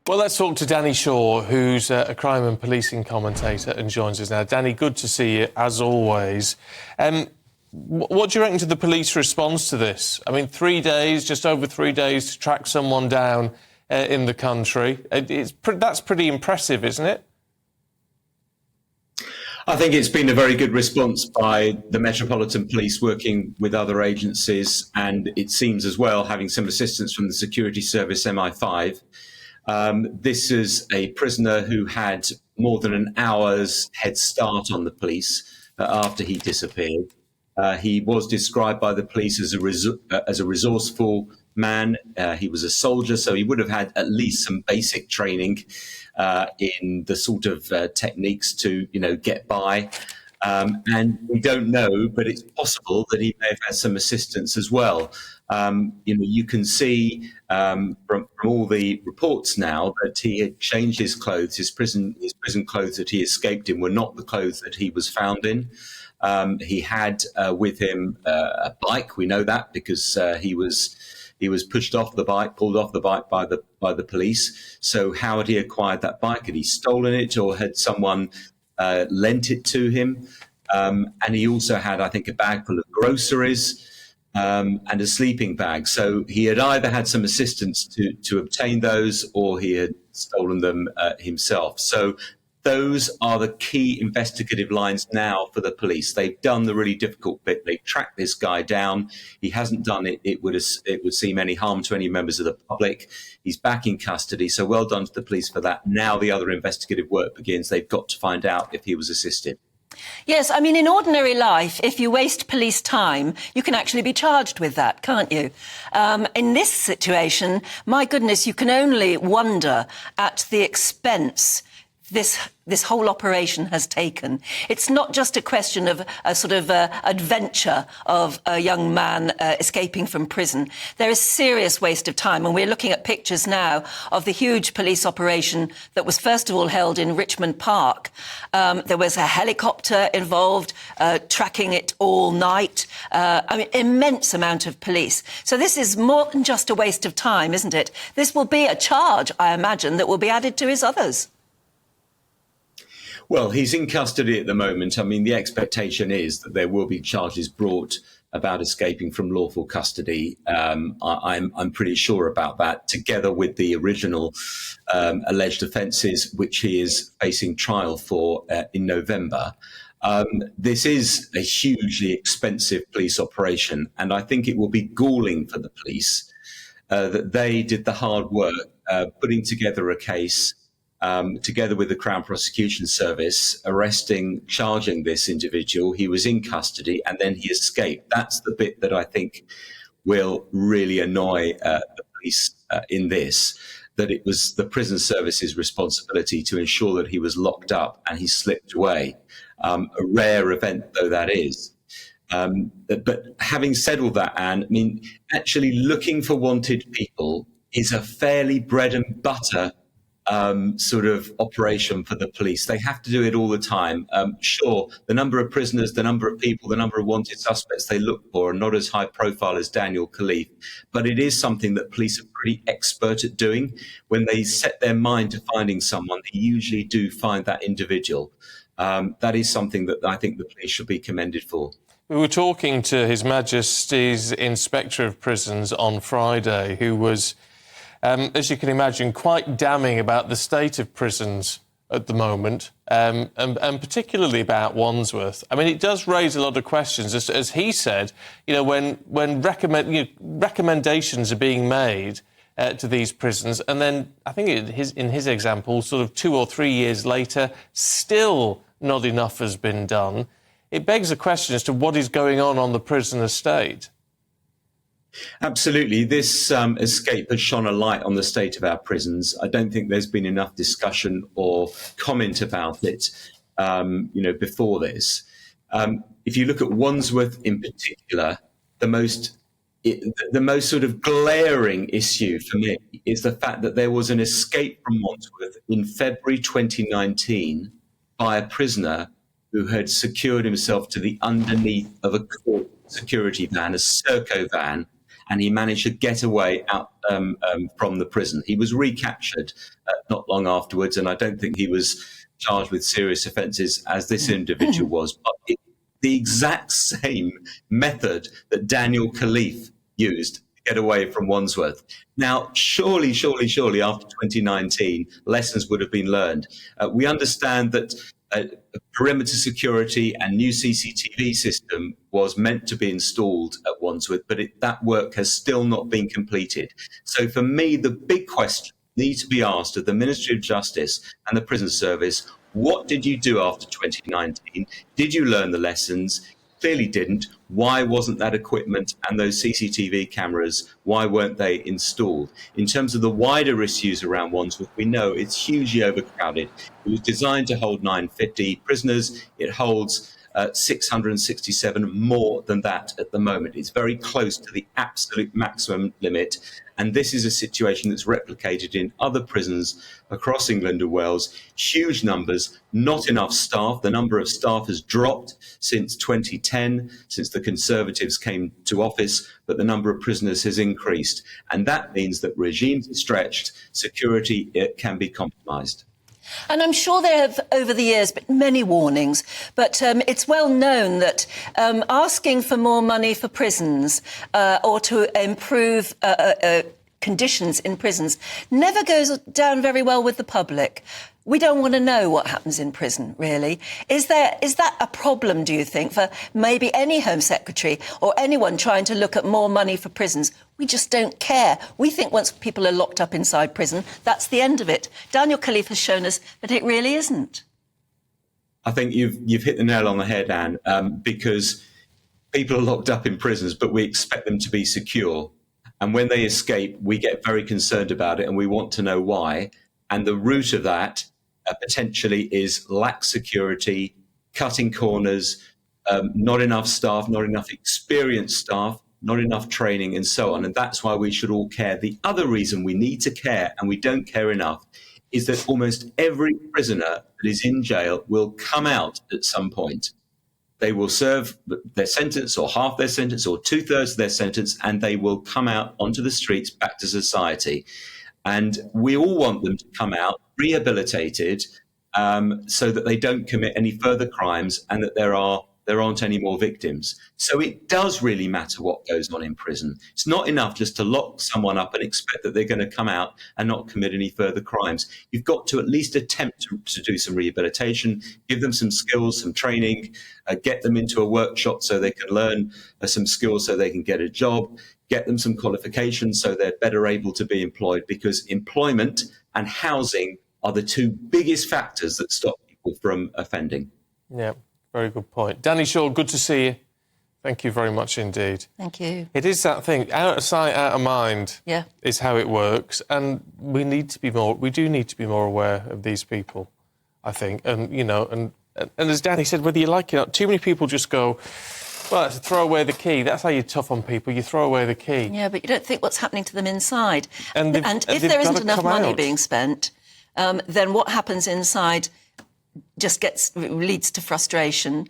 Well, let's talk to Danny Shaw, who's a crime and policing commentator and joins us now. Danny, good to see you, as always. What do you reckon to the police response to this? I mean, 3 days, just over 3 days to track someone down in the country. That's pretty impressive, isn't it? I think it's been a very good response by the Metropolitan Police working with other agencies, and it seems as well having some assistance from the security service MI5. This is a prisoner who had more than an hour's head start on the police after he disappeared. He was described by the police as a resourceful man. He was a soldier, so he would have had at least some basic training in the sort of techniques to, get by. And we don't know, but it's possible that he may have had some assistance as well. You can see from all the reports now that he had changed his clothes. His prison clothes that he escaped in were not the clothes that he was found in. He had with him a bike. We know that because he was pushed off the bike, pulled off the bike by the police. So how had he acquired that bike? Had he stolen it, or had someone lent it to him? And he also had, I think, a bag full of groceries and a sleeping bag. So he had either had some assistance to obtain those, or he had stolen them himself. So those are the key investigative lines now for the police. They've done the really difficult bit. They've tracked this guy down. He hasn't done it would seem any harm to any members of the public. He's back in custody. So well done to the police for that. Now the other investigative work begins. They've got to find out if he was assisted. Yes, I mean, in ordinary life, if you waste police time, you can actually be charged with that, can't you? In this situation, my goodness, you can only wonder at the expense this whole operation has taken. It's not just a question of a sort of adventure of a young man escaping from prison. There is serious waste of time, and we're looking at pictures now of the huge police operation that was first of all held in Richmond Park. There was a helicopter involved, tracking it all night. Immense amount of police. So this is more than just a waste of time, isn't it? This will be a charge, I imagine, that will be added to his others. Well, he's in custody at the moment. I mean, the expectation is that there will be charges brought about escaping from lawful custody. I'm pretty sure about that, together with the original alleged offences, which he is facing trial for in November. This is a hugely expensive police operation, and I think it will be galling for the police that they did the hard work putting together a case together with the Crown Prosecution Service, charging this individual. He was in custody and then he escaped. That's the bit that I think will really annoy the police in this, that it was the prison service's responsibility to ensure that he was locked up and he slipped away. A rare event though that is. But having said all that, Anne, I mean, actually looking for wanted people is a fairly bread and butter sort of operation for the police. They have to do it all the time. Sure, the number of prisoners, the number of people, the number of wanted suspects they look for are not as high profile as Daniel Khalife, but it is something that police are pretty expert at doing. When they set their mind to finding someone, they usually do find that individual. That is something that I think the police should be commended for. We were talking to His Majesty's Inspector of Prisons on Friday, who was, as you can imagine, quite damning about the state of prisons at the moment, and particularly about Wandsworth. I mean, it does raise a lot of questions. As he said, when recommendations are being made to these prisons, and then I think in his example, sort of 2 or 3 years later, still not enough has been done. It begs a question as to what is going on the prison estate. Absolutely. This escape has shone a light on the state of our prisons. I don't think there's been enough discussion or comment about it, before this. If you look at Wandsworth in particular, the most sort of glaring issue for me is the fact that there was an escape from Wandsworth in February 2019 by a prisoner who had secured himself to the underneath of a court security van, a Serco van, and he managed to get away out from the prison. He was recaptured not long afterwards, and I don't think he was charged with serious offences as this individual was. But the exact same method that Daniel Khalife used to get away from Wandsworth. Now, surely after 2019, lessons would have been learned. We understand that perimeter security and new CCTV system was meant to be installed at Wandsworth, but that work has still not been completed. So for me, the big question needs to be asked of the Ministry of Justice and the Prison Service: what did you do after 2019? Did you learn the lessons? Clearly didn't. Why wasn't that equipment and those CCTV cameras, why weren't they installed? In terms of the wider issues around Wandsworth, we know it's hugely overcrowded. It was designed to hold 950 prisoners. It holds 667, more than that at the moment. It's very close to the absolute maximum limit. And this is a situation that's replicated in other prisons across England and Wales. Huge numbers, not enough staff. The number of staff has dropped since 2010, since the Conservatives came to office, but the number of prisoners has increased. And that means that regimes are stretched, security can be compromised. And I'm sure there have, over the years, been many warnings, but it's well known that asking for more money for prisons or to improve conditions in prisons never goes down very well with the public. We don't want to know what happens in prison, really. Is that a problem, do you think, for maybe any Home Secretary or anyone trying to look at more money for prisons? We just don't care. We think once people are locked up inside prison, that's the end of it. Daniel Khalife has shown us that it really isn't. I think you've hit the nail on the head, Anne, because people are locked up in prisons, but we expect them to be secure. And when they escape, we get very concerned about it and we want to know why. And the root of that potentially is lax security, cutting corners, not enough staff, not enough experienced staff, not enough training, and so on. And that's why we should all care. The other reason we need to care, and we don't care enough, is that almost every prisoner that is in jail will come out at some point. They will serve their sentence or half their sentence or 2/3 of their sentence, and they will come out onto the streets back to society. And we all want them to come out rehabilitated so that they don't commit any further crimes and that there aren't any more victims. So it does really matter what goes on in prison. It's not enough just to lock someone up and expect that they're going to come out and not commit any further crimes. You've got to at least attempt to do some rehabilitation, give them some skills, some training, get them into a workshop so they can learn some skills so they can get a job, get them some qualifications so they're better able to be employed, because employment and housing are the two biggest factors that stop people from offending. Yeah, very good point. Danny Shaw, good to see you. Thank you very much indeed. Thank you. It is that thing, out of sight, out of mind, is how it works. And we do need to be more aware of these people, I think. And, you know, and as Danny said, whether you like it or not, too many people just go, well, it's throw away the key. That's how you're tough on people. You throw away the key. Yeah, but you don't think what's happening to them inside. And if there isn't enough money being spent, then what happens inside just leads to frustration.